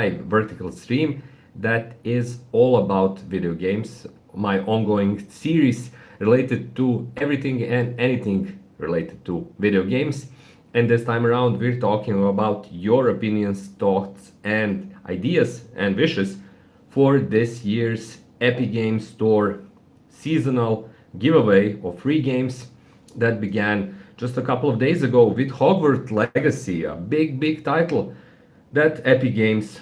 vertical stream that is all about video games, my ongoing series related to everything and anything related to video games. And this time around, we're talking about your opinions, thoughts, and ideas and wishes for this year's Epic Games Store seasonal giveaway of free games that began just a couple of days ago with Hogwarts Legacy, a big title that Epic Games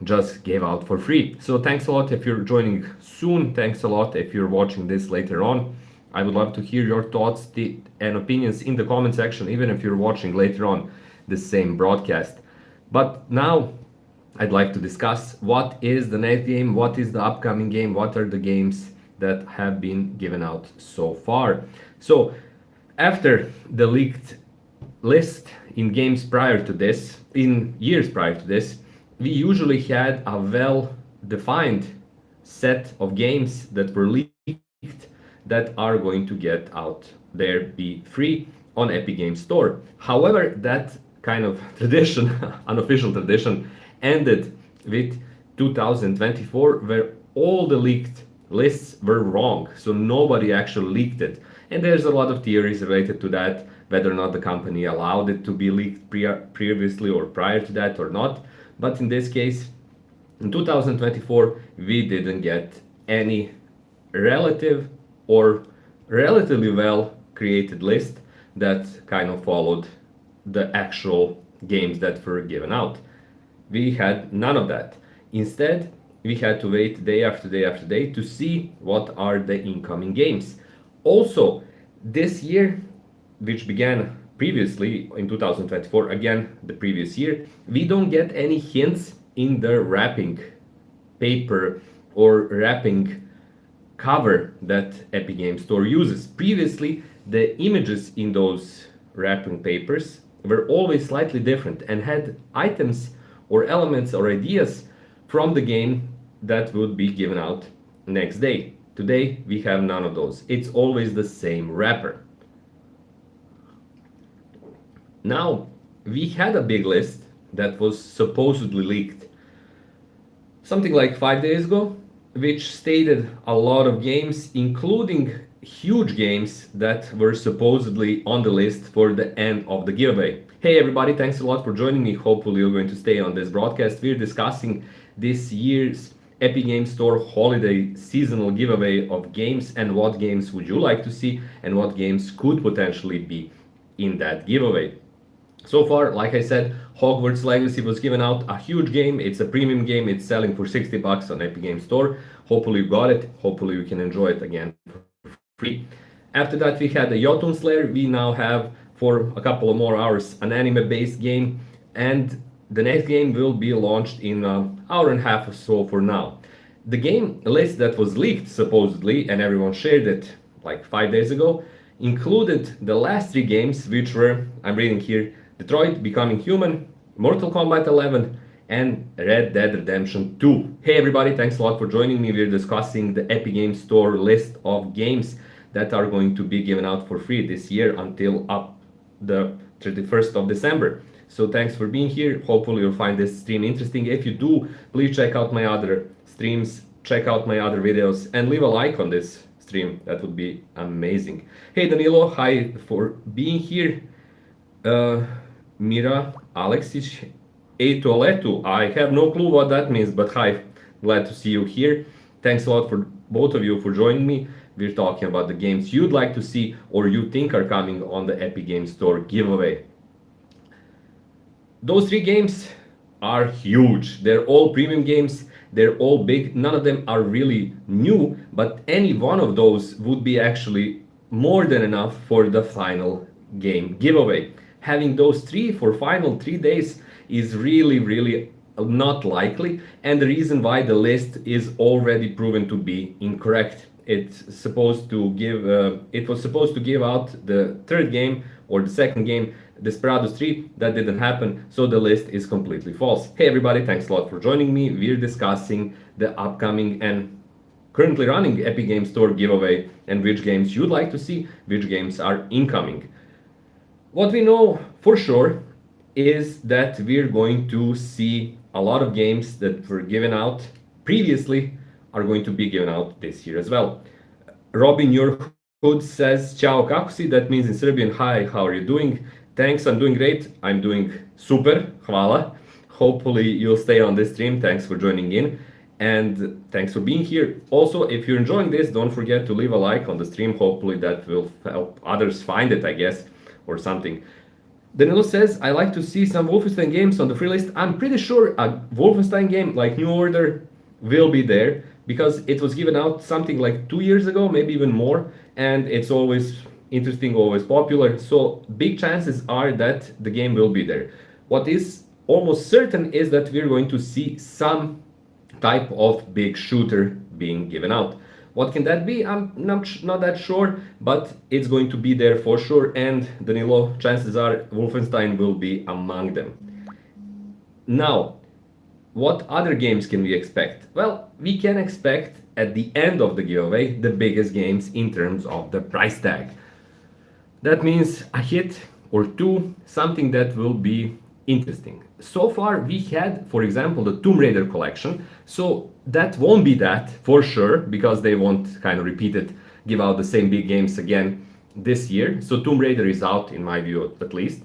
just gave out for free. So thanks a lot if you're joining soon. Thanks a lot if you're watching this later on. I would love to hear your thoughts and opinions in the comment section, even if you're watching later on the same broadcast. But now I'd like to discuss what is the next game, what is the upcoming game, what are the games that have been given out so far. So after the leaked list in games prior to this, in years prior to this, we usually had a well-defined set of games that were leaked that are going to get out there, be free on Epic Games Store. However, that kind of tradition, unofficial tradition, ended with 2024, where all the leaked lists were wrong. So nobody actually leaked it. And there's a lot of theories related to that, whether or not the company allowed it to be leaked previously or prior to that or not. But in this case, in 2024, we didn't get any relatively well created list that kind of followed the actual games that were given out. We had none of that. Instead, we had to wait day after day after day to see what are the incoming games. Also, this year, which began previously in 2024, again the previous year, we don't get any hints in the wrapping paper or wrapping cover that Epic Games Store uses. Previously, the images in those wrapping papers were always slightly different and had items or elements or ideas from the game that would be given out next day. Today, we have none of those. It's always the same wrapper. Now, we had a big list that was supposedly leaked something like 5 days ago, which stated a lot of games, including huge games that were supposedly on the list for the end of the giveaway. Hey everybody, thanks a lot for joining me. Hopefully you're going to stay on this broadcast. We're discussing this year's Epic Games Store holiday seasonal giveaway of games and what games would you like to see and what games could potentially be in that giveaway. So far, like I said, Hogwarts Legacy was given out, a huge game. It's a premium game. It's selling for $60 on Epic Games Store. Hopefully you got it. Hopefully you can enjoy it again for free. After that, we had the Jotun Slayer. We now have, for a couple of more hours, an anime-based game. And the next game will be launched in an hour and a half or so for now. The game list that was leaked, supposedly, and everyone shared it like 5 days ago, included the last 3 games, which were, I'm reading here, Detroit Becoming Human, Mortal Kombat 11, and Red Dead Redemption 2. Hey everybody, thanks a lot for joining me. We're discussing the Epic Games Store list of games that are going to be given out for free this year until up the 31st of December. So thanks for being here. Hopefully you'll find this stream interesting. If you do, please check out my other streams, check out my other videos, and leave a like on this stream. That would be amazing. Hey Danilo, hi for being here. Mira Alexis Eitoletu. I have no clue what that means, but hi, glad to see you here. Thanks a lot for both of you for joining me. We're talking about the games you'd like to see or you think are coming on the Epic Games Store giveaway. Those 3 games are huge. They're all premium games. They're all big. None of them are really new, but any one of those would be actually more than enough for the final game giveaway. Having those 3 for final 3 days is really not likely, and the reason why the list is already proven to be incorrect. It was supposed to give out the 3rd game or the 2nd game, Desperados 3. That didn't happen, so the list is completely false. Hey everybody, thanks a lot for joining me. We're discussing the upcoming and currently running Epic Games Store giveaway and which games you'd like to see, which games are incoming. What we know for sure is that we're going to see a lot of games that were given out previously are going to be given out this year as well. Robin Your Hood says, Ciao kako si? That means in Serbian, hi, how are you doing? Thanks, I'm doing great. I'm doing super, hvala. Hopefully you'll stay on this stream. Thanks for joining in. And thanks for being here. Also, if you're enjoying this, don't forget to leave a like on the stream. Hopefully that will help others find it, I guess, or something. Danilo says, I like to see some Wolfenstein games on the free list. I'm pretty sure a Wolfenstein game like New Order will be there because it was given out something like 2 years ago, maybe even more, and it's always interesting, always popular. So big chances are that the game will be there. What is almost certain is that we're going to see some type of big shooter being given out. What can that be? I'm not that sure, but it's going to be there for sure, and Danilo, chances are Wolfenstein will be among them. Now, what other games can we expect? Well, we can expect at the end of the giveaway the biggest games in terms of the price tag. That means a hit or two, something that will be interesting. So far we had, for example, the Tomb Raider collection, so that won't be that for sure, because they won't kind of repeat it, give out the same big games again this year. So Tomb Raider is out in my view at least.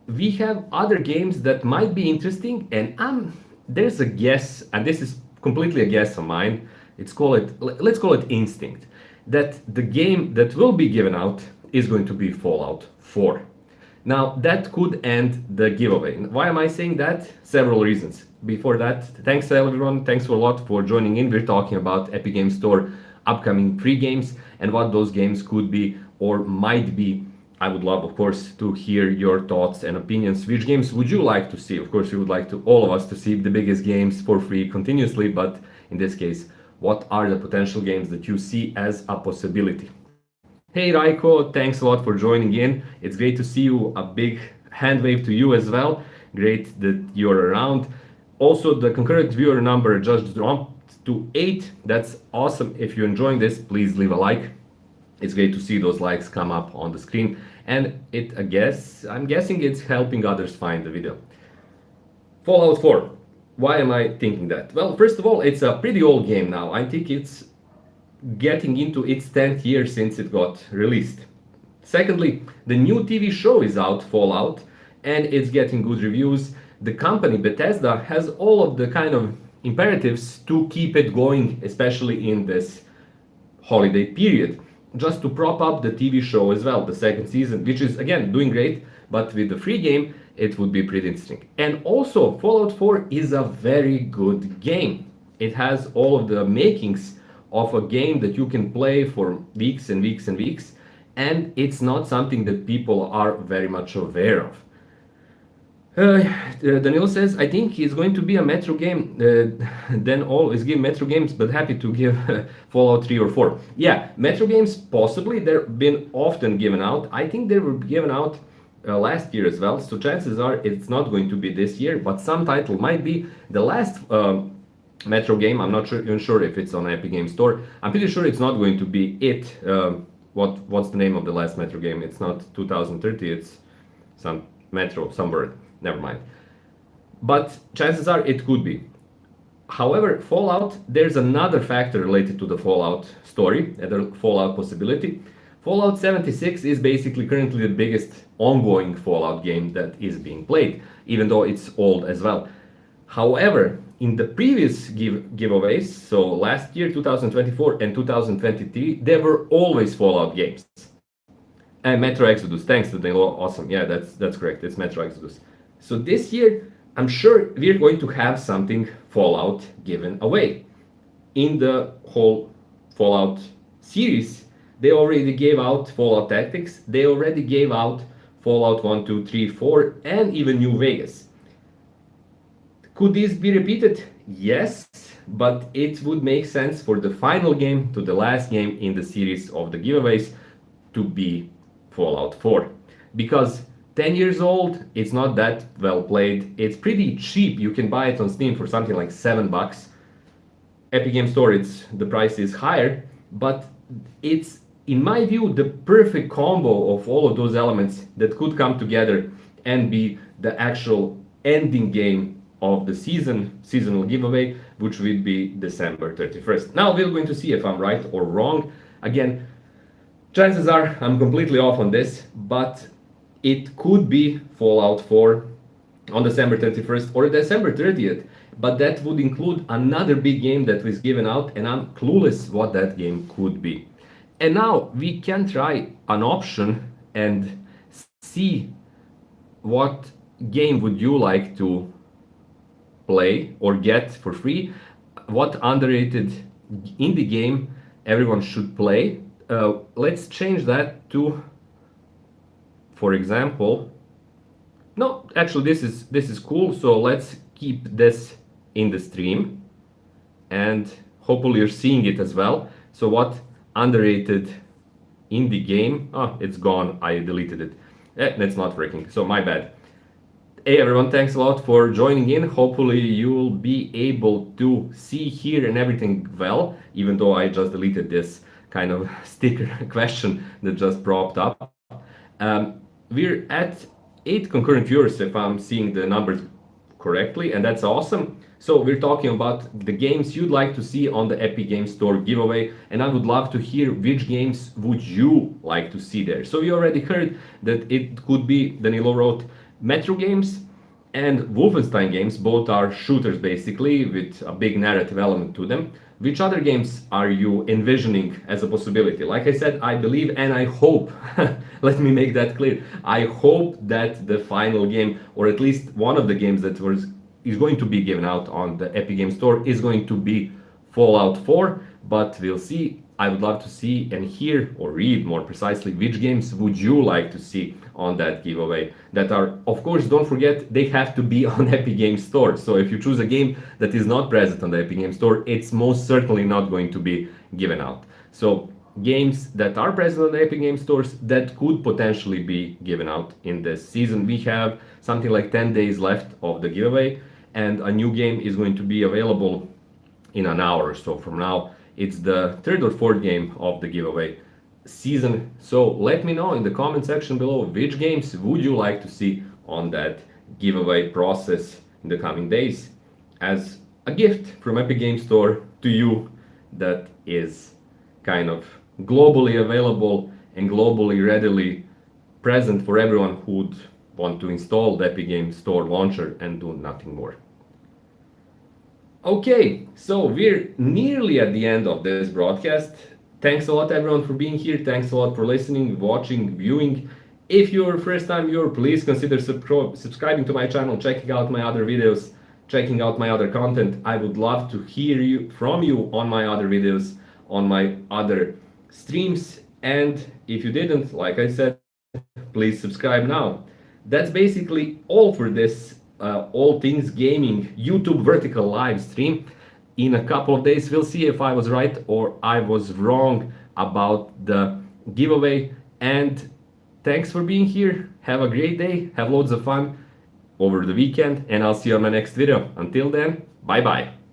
We have other games that might be interesting, and there's a guess, and this is completely a guess of mine. Let's call it instinct, that the game that will be given out is going to be Fallout 4. Now, that could end the giveaway. Why am I saying that? Several reasons. Before that, thanks everyone, thanks a lot for joining in. We're talking about Epic Games Store upcoming free games and what those games could be or might be. I would love, of course, to hear your thoughts and opinions. Which games would you like to see? Of course, we would like to all of us to see the biggest games for free continuously, but in this case, what are the potential games that you see as a possibility? Hey Raiko, thanks a lot for joining in. It's great to see you. A big hand wave to you as well. Great that you're around. Also, the concurrent viewer number just dropped to 8. That's awesome. If you're enjoying this, please leave a like. It's great to see those likes come up on the screen. And I'm guessing it's helping others find the video. Fallout 4. Why am I thinking that? Well, first of all, it's a pretty old game now. I think it's getting into its 10th year since it got released. Secondly, the new TV show is out, Fallout, and it's getting good reviews. The company Bethesda has all of the kind of imperatives to keep it going, especially in this holiday period, just to prop up the TV show as well, the second season, which is again doing great, but with the free game it would be pretty interesting. And also, Fallout 4 is a very good game. It has all of the makings of a game that you can play for weeks and weeks and weeks, and it's not something that people are very much aware of. Danilo says, I think it's going to be a Metro game, then always give Metro games, but happy to give Fallout 3 or 4. Yeah, Metro games, possibly, they've been often given out. I think they were given out last year as well, so chances are it's not going to be this year, but some title might be. The last Metro game, I'm not even sure if it's on Epic Games Store. I'm pretty sure it's not going to be it. What's the name of the last Metro game? It's not 2030, it's some Metro, some word. Never mind. But chances are it could be. However, Fallout, there's another factor related to the Fallout story, the Fallout possibility. Fallout 76 is basically currently the biggest ongoing Fallout game that is being played, even though it's old as well. However, in the previous giveaways, so last year, 2024 and 2023, there were always Fallout games. And Metro Exodus, thanks to Danilo, awesome. Yeah, that's correct, it's Metro Exodus. So this year, I'm sure we're going to have something Fallout given away. In the whole Fallout series, they already gave out Fallout Tactics, they already gave out Fallout 1, 2, 3, 4, and even New Vegas. Could this be repeated? Yes, but it would make sense for the final game to the last game in the series of the giveaways to be Fallout 4. Because 10 years old, it's not that well played. It's pretty cheap. You can buy it on Steam for something like $7. Epic Games Store, the price is higher, but it's, in my view, the perfect combo of all of those elements that could come together and be the actual ending game of the seasonal giveaway, which will be December 31st. Now we're going to see if I'm right or wrong. Again, chances are I'm completely off on this, but it could be Fallout 4 on December 31st or December 30th, but that would include another big game that was given out, and I'm clueless what that game could be. And now we can try an option and see what game would you like to play or get for free, what underrated indie game everyone should play. Let's change that to, for example, no, actually this is cool, so let's keep this in the stream, and hopefully you're seeing it as well. So what underrated indie game? Oh, it's gone, I deleted it. That's not working, so my bad. Hey everyone, thanks a lot for joining in. Hopefully you'll be able to see, hear and everything well, even though I just deleted this kind of sticker question that just propped up. We're at 8 concurrent viewers if I'm seeing the numbers correctly, and that's awesome. So we're talking about the games you'd like to see on the Epic Games Store giveaway, and I would love to hear which games would you like to see there. So you already heard that it could be, Danilo wrote, Metro games and Wolfenstein games. Both are shooters basically with a big narrative element to them. Which other games are you envisioning as a possibility? Like I said, I believe and I hope, let me make that clear, I hope that the final game, or at least one of the games that is going to be given out on the Epic Games Store, is going to be Fallout 4, but we'll see. I would love to see and hear, or read more precisely, which games would you like to see on that giveaway. That are, of course, don't forget, they have to be on Epic Games Store. So if you choose a game that is not present on the Epic Games Store, it's most certainly not going to be given out. So games that are present on the Epic Games Stores that could potentially be given out in this season. We have something like 10 days left of the giveaway, and a new game is going to be available in an hour or so from now. It's the third or fourth game of the giveaway season. So let me know in the comment section below which games would you like to see on that giveaway process in the coming days as a gift from Epic Games Store to you, that is kind of globally available and globally readily present for everyone who would want to install the Epic Games Store launcher and do nothing more. Okay, so we're nearly at the end of this broadcast. Thanks a lot everyone for being here. Thanks a lot for listening, watching, viewing. If you're a first time viewer, please consider subscribing to my channel, checking out my other videos, checking out my other content. I would love to hear from you on my other videos, on my other streams. And if you didn't, like I said, please subscribe now. That's basically all for this All Things Gaming YouTube vertical live stream. In a couple of days we'll see if I was right or I was wrong about the giveaway. And thanks for being here. Have a great day, have loads of fun over the weekend, and I'll see you on my next video. Until then, bye bye.